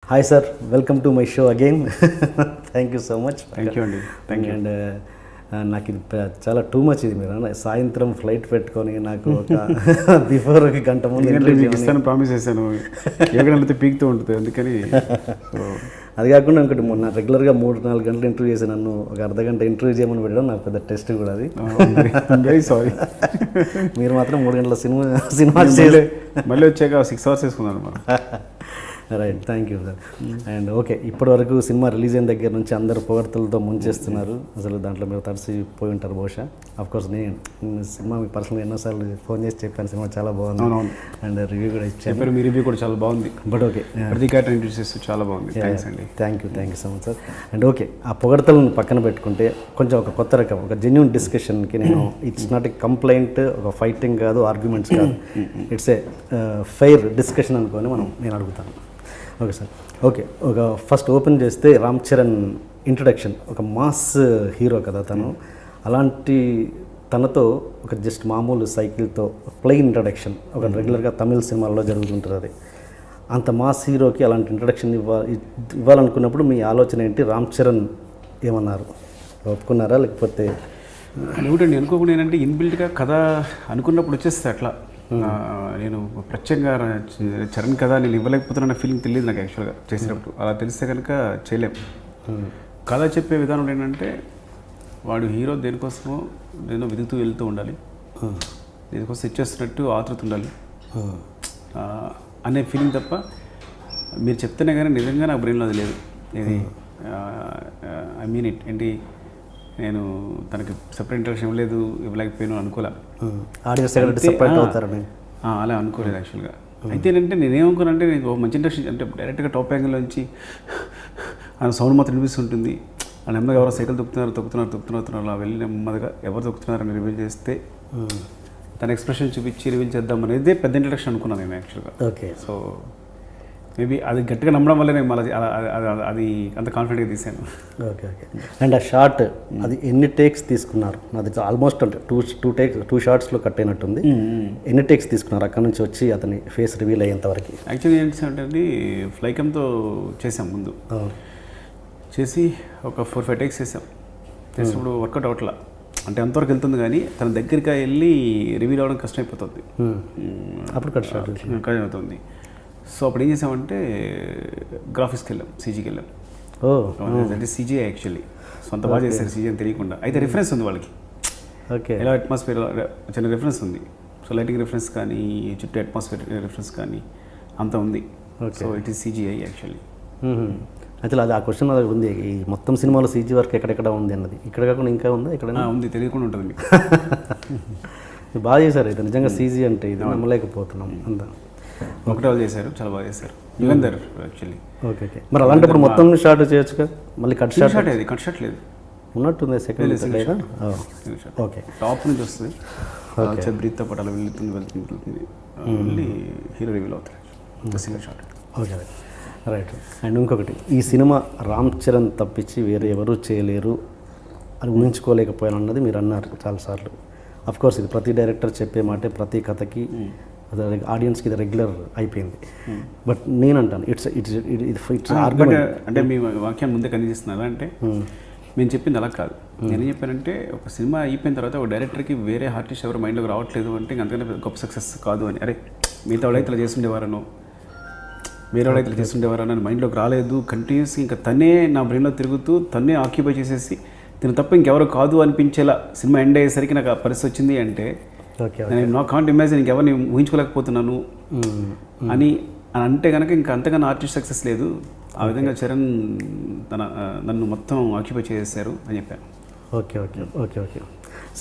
Hi sir, welcome to my show again. Thank you so much. Thank you అండి. Thank you. And నాకు ఇది చాలా too much. ఇది మీరు సాయంత్రం ఫ్లైట్ పెట్టుకొని నాకు ఒక బిఫోర్ ఒక గంట ముందు ఇస్తాను ప్రామిస్ చేశాను. ఏ గంటలతో పీకుతూ ఉంటుంది అందుకని. అది కాకుండా ఇంకోటి మొన్న రెగ్యులర్గా 3-4 గంటలు ఇంటర్వ్యూ చేసి నన్ను ఒక అర్ధగంట ఇంటర్వ్యూ చేయమని పెట్టడం నాకు పెద్ద టెస్ట్ కూడా అది. Very sorry. మీరు మాత్రం 3 గంటల సినిమా మళ్ళీ వచ్చాక 6 hours వేసుకున్నాను మనం. Right, thank you sir. And okay, ఇప్పటి వరకు సినిమా రిలీజ్ అయిన దగ్గర నుంచి అందరు పొగడ్తలతో ముంచేస్తున్నారు. అసలు దాంట్లో మీరు తడిసిపోయి ఉంటారు బహుశా. అఫ్కోర్స్ నేను సినిమా మీకు పర్సనల్గా ఎన్నోసార్లు ఫోన్ చేసి చెప్పాను, సినిమా చాలా బాగుంది అండ్ రివ్యూ కూడా ఇచ్చాను. మీ రివ్యూ కూడా చాలా బాగుంది. బట్ ఓకే, ప్రతి క్యారెక్టర్ ఇంట్రడ్యూస్ చేస్తూ చాలా బాగుంది. థ్యాంక్స్ అండి. Thank you so much sir. And okay, ఆ పొగడ్తలను పక్కన పెట్టుకుంటే కొంచెం ఒక కొత్త రకం, ఒక జెన్యూన్ డిస్కషన్కి నేను ఇట్స్ నాట్ ఏ కంప్లైంట్, ఒక ఫైటింగ్ కాదు, ఆర్గ్యుమెంట్స్ కాదు, ఇట్స్ ఏ ఫెయిర్ డిస్కషన్ అనుకొని నేను అడుగుతాను. Okay sir. ఓకే, ఒక ఫస్ట్ ఓపెన్ చేస్తే రామ్ చరణ్ ఇంట్రడక్షన్, ఒక మాస్ హీరో కదా తను. అలాంటి తనతో ఒక జస్ట్ మామూలు సైకిల్తో ప్లెయిన్ ఇంట్రడక్షన్ ఒక రెగ్యులర్గా తమిళ సినిమాల్లో జరుగుతుంటుంది. అది అంత మాస్ హీరోకి అలాంటి ఇంట్రడక్షన్ ఇవ్వాలనుకున్నప్పుడు మీ ఆలోచన ఏంటి? రామ్ చరణ్ ఏమన్నారు? ఒప్పుకున్నారా లేకపోతే? ఏమిటండి అనుకోకుండా ఏంటంటే ఇన్బిల్ట్గా కథ అనుకున్నప్పుడు వచ్చేస్తే అట్లా. నేను ప్రత్యేకంగా చరణ్ కథ నేను ఇవ్వలేకపోతున్నా ఫీలింగ్ తెలియదు నాకు యాక్చువల్గా చేసినప్పుడు. అలా తెలిస్తే కనుక చేయలేము. కథ చెప్పే విధానం ఏంటంటే వాడు హీరో దేనికోసమో నేను వెతుకుతూ వెళ్తూ ఉండాలి, దేనికోసం ఇచ్చేస్తున్నట్టు ఆతృత ఉండాలి అనే ఫీలింగ్ తప్ప మీరు చెప్తేనే కానీ నిజంగా నా బ్రెయిన్లో అది లేదు. ఇది ఐ మీన్ ఇట్ ఏంటి, నేను తనకి సెపరేట్ ఇంట్రడక్షన్ ఇవ్వలేకపోయాను అనుకోలే. అలా అనుకోలేదు యాక్చువల్గా. అయితే ఏంటంటే నేనేమనుకున్నానంటే నేను మంచి ఇంట్రడక్షన్ అంటే డైరెక్ట్గా టాప్ యాంగిల్ నుంచి ఆయన సౌండ్ మాత్రం వినిపిస్తుంటుంది. ఆ నెమ్మదిగా ఎవరో సైకిల్ తొక్కుతున్నారు అలా వెళ్ళి నెమ్మదిగా ఎవరు తొక్కుతున్నారని రివీల్ చేస్తే తన ఎక్స్ప్రెషన్ చూపించి రివీల్ చేద్దాం అనేది పెద్ద ఇంట్రడక్షన్ అనుకున్నాను నేను యాక్చువల్గా. ఓకే, సో మేబీ అది గట్టిగా నమ్మడం వల్ల నేను మళ్ళీ అది అంత కాన్ఫిడెంట్గా తీసాను. Okay okay. అండ్ ఆ షార్ట్ అది ఎన్ని టేక్స్ తీసుకున్నారు? అది ఆల్మోస్ట్ అంటే టూ షార్ట్స్లో కట్ అయినట్టుంది. ఎన్ని టేక్స్ తీసుకున్నారు అక్కడ నుంచి వచ్చి అతని ఫేస్ రివీల్ అయ్యేంత వరకు? యాక్చువల్లీ ఏంటంటే ఫ్లైకమ్తో చేసాం ముందు, చేసి ఒక 4-5 టేక్స్ చేసాం. చేసినప్పుడు వర్కౌట్ అవట్లా, అంటే అంతవరకు వెళ్తుంది కానీ తన దగ్గరికి వెళ్ళి రివీల్ అవ్వడం కష్టమైపోతుంది. అప్పుడు కట్ అవుతుంది. సో అప్పుడు ఏం చేసామంటే గ్రాఫిక్స్కి వెళ్ళాం, సీజీకి వెళ్ళాం. అంటే సీజీ యాక్చువల్లీ సొంత బాగా చేశారు సీజీ అని తెలియకుండా. అయితే రిఫరెన్స్ ఉంది వాళ్ళకి. ఓకే, ఎలా అట్మాస్ఫియర్ చిన్న రిఫరెన్స్ ఉంది. సో లైటింగ్ రిఫరెన్స్ కానీ చుట్టూ అట్మాస్ఫియర్ రిఫరెన్స్ కానీ అంత ఉంది. So it is CGI actually. అయితే అది ఆ క్వశ్చన్ అది ఉంది, ఈ మొత్తం సినిమాలో సీజీ వర్క్ ఎక్కడెక్కడ ఉంది అన్నది. ఇక్కడ కాకుండా ఇంకా ఉందా? ఇక్కడ ఉంది, తెలియకుండా ఉంటుంది మీకు. బాగా చేశారు అయితే నిజంగా. సీజీ అంటే ఇది నమ్మలేకపోతున్నాం అంతా. ఒకటే వాళ్ళు చేశారు, చాలా బాగా చేశారు. యుగంధర్ యాక్చువల్లీ. Okay okay. మరి అలాంటప్పుడు మొత్తం షార్ట్ చేయొచ్చుగా, మళ్ళీ కట్ షాట్ అది కట్ షాట్ లేదు ఉన్నట్టుంది. సెకండ్ లేదా? ఓకే, టాప్ నుంచి వస్తుంది. బ్రీత్తో పాటు అలా వెళ్తుంది వెళ్ళి హీరో రివీల్ అవుతారు single shot. Okay, right. And ఇంకొకటి, ఈ సినిమా రామ్ చరణ్ తప్పించి వేరే ఎవరూ చేయలేరు అని ఊహించుకోలేకపోయాను అన్నది మీరు అన్నారు చాలాసార్లు. అఫ్కోర్స్ ఇది ప్రతి డైరెక్టర్ చెప్పే మాటే, ప్రతి కథకి ఆడియన్స్కి ఇది రెగ్యులర్ అయిపోయింది. బట్ నేను అంటాను ఇట్స్ ఆర్గ్యుమెంట్. అంటే మీ వాక్యాన్ని ముందే కనిపిస్తున్నారు అంటే మేము చెప్పింది అలా కాదు. నేనేం చెప్పానంటే ఒక సినిమా అయిపోయిన తర్వాత ఒక డైరెక్టర్కి వేరే ఆర్టిస్ట్ ఎవరు మైండ్లోకి రావట్లేదు అంటే అంతకన్నా గొప్ప సక్సెస్ కాదు అని. అరే మిగతా వాళ్ళు అయితే చేస్తుండేవారనో వేరే వాళ్ళు అయితే చేస్తుండేవారని అని మైండ్లోకి రాలేదు. కంటిన్యూస్గా ఇంకా తనే నా బ్రెయిన్లో తిరుగుతూ తనే ఆక్యుపై చేసేసి తిన తప్ప ఇంకెవరు కాదు అనిపించేలా సినిమా ఎండ్ అయ్యేసరికి నాకు ఆ పరిస్థితి వచ్చింది అంటే నేను నా కాంట్ ఇమాజిన్ ఇంకెవరిని ఊహించుకోలేకపోతున్నాను అని అంటే కనుక ఇంకా అంతకన్నా ఆర్టిస్ట్ సక్సెస్ లేదు. ఆ విధంగా చరణ్ నన్ను మొత్తం ఆక్యుపై చేసేసారు అని చెప్పాను. Okay okay okay okay.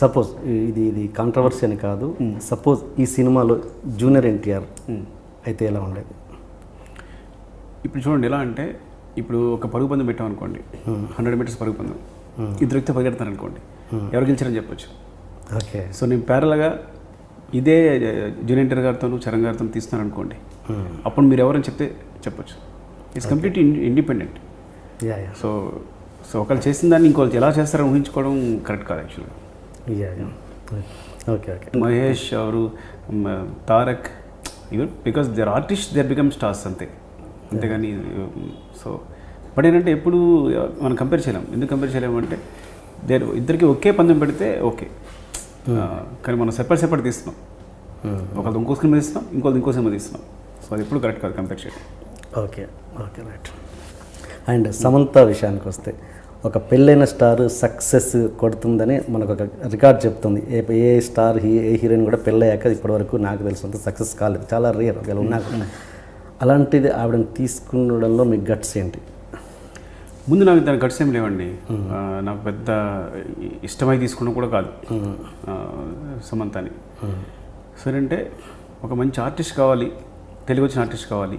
Suppose ఇది కాంట్రవర్సీ అని కాదు, సపోజ్ ఈ సినిమాలో జూనియర్ ఎన్టీఆర్ అయితే ఎలా ఉండేది? ఇప్పుడు చూడండి, ఎలా అంటే ఇప్పుడు ఒక పరుగు పందెం పెట్టాం అనుకోండి, 100 మీటర్స్ పరుగు పందెం, ఇద్దరు వ్యక్తి పరిగెడతారు అనుకోండి, ఎవరు గెలిచారని చెప్పొచ్చు. ఓకే, సో నేను ప్యారల్గా ఇదే జూనియర్ ఎన్టీఆర్ గారితోనూ చరణ్ గారితో తీస్తున్నాను అనుకోండి, అప్పుడు మీరు ఎవరని చెప్తే చెప్పొచ్చు. It's complete independent. సో ఒకళ్ళు చేసిన దాన్ని ఇంకోళ్ళు ఎలా చేస్తారని ఊహించుకోవడం కరెక్ట్ కాదు యాక్చువల్గా. Okay okay. మహేష్ ఎవరు, Tarak, even because they are artist, they become stars అంతే. అంతేగాని సో బట్ ఏంటంటే ఎప్పుడు మనం కంపేర్ చేయలేం. ఎందుకు కంపేర్ చేయలేము అంటే ఇద్దరికి ఒకే పందెం పెడితే ఓకే, కానీ మనం సెపరేట్ తీస్తున్నాం. ఒకళ్ళు ఇంకో సినిమా తీస్తున్నాం, ఇంకోళ్ళు ఇంకో సినిమా తీస్తున్నాం. సో అది ఎప్పుడు కరెక్ట్ కాదు కంపేర్ చేయడం. Okay okay right. And Samantha విషయానికి వస్తే ఒక పెళ్ళైన స్టార్ సక్సెస్ కొడుతుందని మనకు ఒక రికార్డ్ చెప్తుంది. ఏ స్టార్ ఏ హీరోయిన్ కూడా పెళ్ళయ్యాక ఇప్పటివరకు నాకు తెలిసినంత సక్సెస్ కాలేదు, చాలా రేర్ ఒకవేళ ఉన్నా. అలాంటిది ఆవిడని తీసుకునడంలో మీ గట్స్ ఏంటి? ముందు నాకు దాని గట్స్ ఏం లేవండి. నాకు పెద్ద ఇష్టమై తీసుకోవడం కూడా కాదు సమంతని. సరే అంటే ఒక మంచి ఆర్టిస్ట్ కావాలి, తెలుగు వచ్చిన ఆర్టిస్ట్ కావాలి.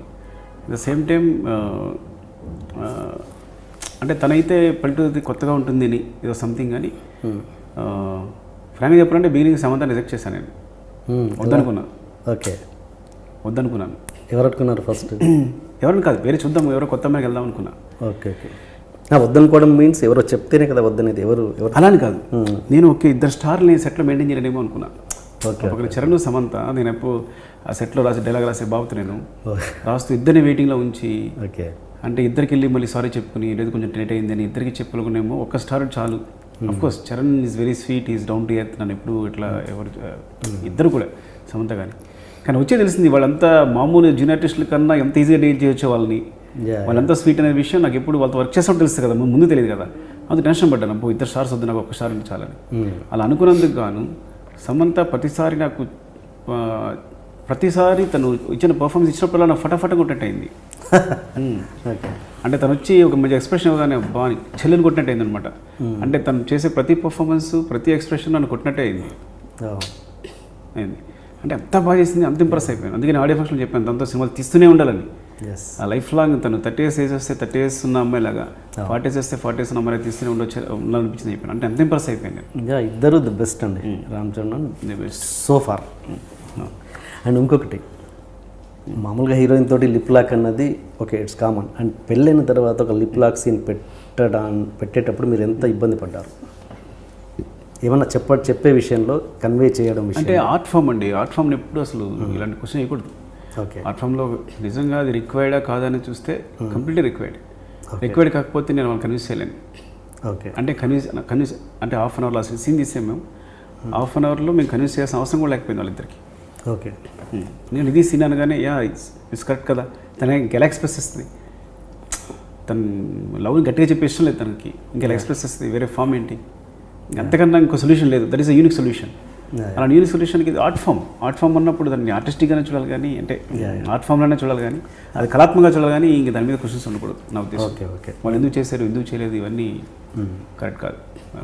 అట్ ద సేమ్ టైం అంటే తనైతే పల్లెటూరు కొత్తగా ఉంటుంది అని ఏదో సంథింగ్ అని ఫ్రాంక్గా చెప్పాలంటే బిగినింగ్ సమంతాన్ని రిజెక్ట్ చేశాను నేను. వద్దనుకున్నాను. ఓకే, వద్దనుకున్నాను. ఎవరు అనుకున్నారు ఫస్ట్? ఎవరిని కాదు, వేరే చూద్దాం, ఎవరో కొత్త అమ్మాయికి వెళ్దాం అనుకున్నా. Okay okay. వద్దనుకోవడం మీన్స్ ఎవరో చెప్తేనే కదా వద్దనేది. ఎవరు అలాని కాదు, నేను ఓకే ఇద్దరు స్టార్ని సెట్లో మెయింటైన్ చేయలేమో అనుకున్నా. ఓకే, ఒకరు చరణ్ సమంత. నేను ఎప్పుడు ఆ సెట్లో డైలాగ్ రాసే బాబుతో నేను రాస్తూ ఇద్దరిని వెయిటింగ్లో ఉంచి, ఓకే అంటే ఇద్దరికి వెళ్ళి మళ్ళీ సారీ చెప్పుకుని లేదు కొంచెం లేట్ అయిందని ఇద్దరికి చెప్పుకునేమో ఒక్క స్టార్ చాలు. Of course Charan is very sweet, is down to earth. నన్ను ఎప్పుడు ఇట్లా ఎవరు ఇద్దరు కూడా సమంత కానీ వచ్చే తెలిసింది వాళ్ళంతా మామూలు జూనియర్ ఆర్టిస్టుల కన్నా ఎంత ఈజీగా డీల్ చేయొచ్చు వాళ్ళని. వాళ్ళంతా స్వీట్ అనే విషయం నాకు ఎప్పుడు వాళ్ళతో వర్క్ చేసినప్పుడు తెలుస్తుంది కదా, ముందు తెలియదు కదా. అందుకు టెన్షన్ పడ్డాను, అప్పుడు ఇద్దరు స్టార్స్ వద్దు, నాకు ఒక్క స్టార్ అంటే చాలని. అలా అనుకున్నందుకు గాను సమంత ప్రతిసారి నాకు ప్రతిసారి తను ఇచ్చిన పర్ఫార్మెన్స్ ఇచ్చినప్పుడు నాకు ఫటాఫట కొట్టినట్టు అయింది. అంటే తను వచ్చి ఒక మంచి ఎక్స్ప్రెషన్ ఇవ్వగానే బాగా చెల్లెని కొట్టినట్టు అయింది అనమాట. అంటే తను చేసే ప్రతి పర్ఫార్మెన్స్ ప్రతి ఎక్స్ప్రెషన్ నన్ను కొట్టినట్టే అయింది. అంటే అంత బాగా చేసింది, అంత ఇంప్రెస్ అయిపోయాను. అందుకని ఆడియో ఫంక్షన్లో చెప్పాను తనతో సినిమాలు తీస్తూనే ఉండాలని. ఆ లైఫ్ లాంగ్ తను 30 years ఏజ్ వస్తే 30 years ఉన్న అమ్మాయిలాగా, 40 years వస్తే 40 years ఉన్న అమ్మాయి తీస్తూనే ఉండాలనిపించింది చెప్పాను. అంటే అంత ఇంప్రెస్ అయిపోయాను. ఇద్దరు ది బెస్ట్ అండి, Ram Charan the best so far. And ఇంకొకటి, మామూలుగా హీరోయిన్ తోటి లిప్ లాక్ అన్నది ఓకే ఇట్స్ కామన్. అండ్ పెళ్ళైన తర్వాత ఒక లిప్ లాక్ సీన్ పెట్టేటప్పుడు మీరు ఎంత ఇబ్బంది పడ్డారు? ఏమన్నా చెప్పే విషయంలో కన్వే చేయడం విషయం అంటే ఆర్ట్ ఫామ్ అండి. ఆర్ట్ ఫామ్ని ఎప్పుడు అసలు ఇలాంటి క్వశ్చన్ చేయకూడదు. ఓకే, ఆర్ట్ ఫామ్లో నిజంగా అది రిక్వైర్డా కాదని చూస్తే కంప్లీట్లీ రిక్వైర్డ్ కాకపోతే నేను వాళ్ళని కన్విన్స్ చేయలేను. ఓకే, అంటే కన్విన్స్ అంటే హాఫ్ అన్ అవర్లో అసలు సీన్ తీసాం మేము. హాఫ్ అన్ అవర్లో మేము కన్విన్స్ చేయాల్సిన అవసరం కూడా లేకపోయింది వాళ్ళిద్దరికి. ఓకే, నేను ఇది సీన్ అనగానే ఇట్స్ కరెక్ట్ కదా, తన ఇంకెలా ఎక్స్ప్రెస్ చేస్తుంది, తను లవ్ని గట్టిగా చెప్పే ఇష్టం లేదు తనకి, ఇంకెలా ఎక్స్ప్రెస్ చేస్తుంది, వేరే ఫామ్ ఏంటి, అంతకన్నా ఇంకో సొల్యూషన్ లేదు. That is a unique solution. అలా యూనిక్ సొల్యూషన్కి ఇది ఆర్ట్ ఫామ్ అన్నప్పుడు దాన్ని ఆర్టిస్టిక్గానే చూడాలి కానీ, అంటే ఆర్ట్ ఫామ్లోనే చూడాలి కానీ, అది కళాత్మకంగా చూడాలి కానీ ఇంక దాని మీద క్వశ్చన్స్ ఉండకూడదు నా ఉద్దేశం. ఓకే ఓకే, వాళ్ళు ఎందుకు చేశారు, ఎందుకు చేయలేదు, ఇవన్నీ కరెక్ట్ కాదు.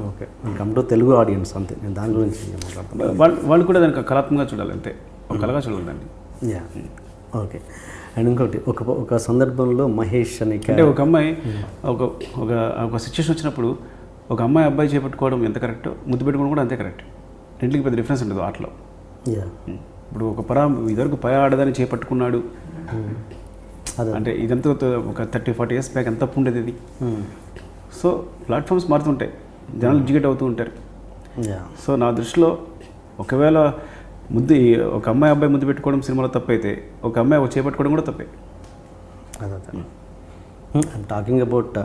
Okay, come to Telugu audience అంతే, నేను దాని గురించి మాట్లాడుతున్నాను. వాళ్ళు కూడా దానికి కళాత్మకంగా చూడాలి, అంతే, ఒక కళగా చూడాలి దాన్ని. ఓకే. అండ్ ఇంకోటి, ఒక సందర్భంలో మహేష్ అని అంటే ఒక అమ్మాయి ఒక సిచ్యువేషన్ వచ్చినప్పుడు ఒక అమ్మాయి అబ్బాయి చేపట్టుకోవడం ఎంత కరెక్ట్, ముద్దు పెట్టుకోవడం కూడా అంతే కరెక్ట్. రెండింటికి పెద్ద డిఫరెన్స్ ఉంటుంది ఆటలో. ఇప్పుడు ఇదివరకు పై ఆడదాన్ని చేపట్టుకున్నాడు అంటే ఇదంతా ఒక 30-40 years బ్యాక్ ఎంత తప్పు ఉండేది ఇది. సో ప్లాట్ఫామ్స్ మారుతుంటాయి, జనాలు జిగెట్ అవుతూ ఉంటారు. సో నా దృష్టిలో ఒకవేళ ఒక అబ్బాయి ముద్దు పెట్టుకోవడం సినిమాలో తప్పైతే, ఒక అమ్మాయి చేపట్టుకోవడం కూడా తప్పే. టాకింగ్ అబౌట్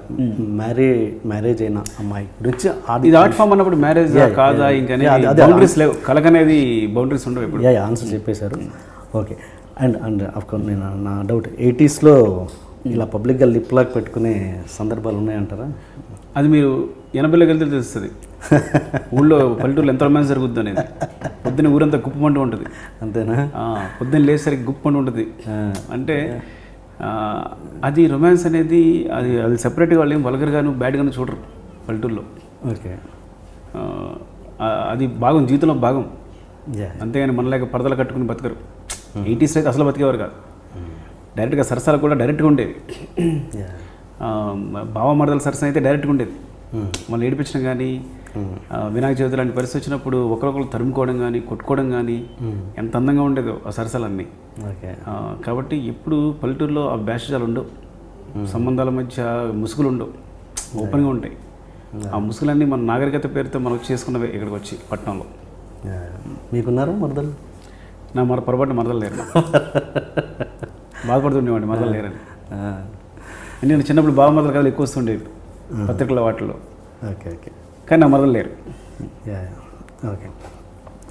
మ్యారేజ్ అయిన అమ్మాయి గురించి ఇది ఆర్ట్ ఫామ్ అన్నప్పుడు మ్యారేజ్ కాదా ఇంకా బౌండరీస్ లేవు, కలకనేది బౌండరీస్ ఉండవు. ఇప్పుడు ఆన్సర్ చెప్పేశారు. ఓకే. అండ్ అఫ్కోర్స్ నేను నా డౌట్ 80s ఇలా పబ్లిక్గా లిప్ లాక్ పెట్టుకునే సందర్భాలు ఉన్నాయంటారా? అది మీరు 80లోకి వెళ్తే తెలుస్తుంది. ఊళ్ళో పల్లెటూరులో ఎంత రొమాన్స్ జరుగుద్ది అనేది. పొద్దున్న ఊరంతా గుప్పమంటూ ఉంటుంది. అంతేనా? పొద్దున్న లేసరికి గుప్పమంటూ ఉంటుంది. అంటే అది రొమాన్స్ అనేది అది సెపరేట్గా వాళ్ళు ఏం వల్గర్గాను బ్యాడ్గాను చూడరు పల్లెటూరులో. ఓకే, అది భాగం, జీవితంలో భాగం. అంతేగాని మనలాగా పరదలు కట్టుకుని బతకరు. 80s అయితే అసలు బతికేవారు కాదు. డైరెక్ట్గా సరసాలు కూడా డైరెక్ట్గా ఉండేవి. బావ మరదల సరసన అయితే డైరెక్ట్గా ఉండేది. మళ్ళీ ఏడిపించడం కానీ, వినాయక చవితి లాంటి పరిస్థితి వచ్చినప్పుడు ఒకరొకరు తరుముకోవడం కానీ, కొట్టుకోవడం కానీ ఎంత అందంగా ఉండేదో ఆ సరసాలన్నీ. కాబట్టి ఎప్పుడు పల్లెటూరులో ఆ బ్యాషాలు ఉండవు, సంబంధాల మధ్య ముసుగులు ఉండవు, ఓపెన్గా ఉంటాయి. ఆ ముసుగులన్నీ మన నాగరికత పేరుతో మనం చేసుకున్నవే ఇక్కడికి వచ్చి పట్టణంలో. మీకున్నారా మరదలు? నా పొరపాటు మరదలు లేరు. బాధపడుతుండేవాడి మరదలు లేరని. అంటే నేను చిన్నప్పుడు బావ మరదలు కథలు ఎక్కువ వస్తుండేవి పత్రికల వాటిలో, ఓకే ఓకే కానీ నా మరదలు లేరు. Yeah okay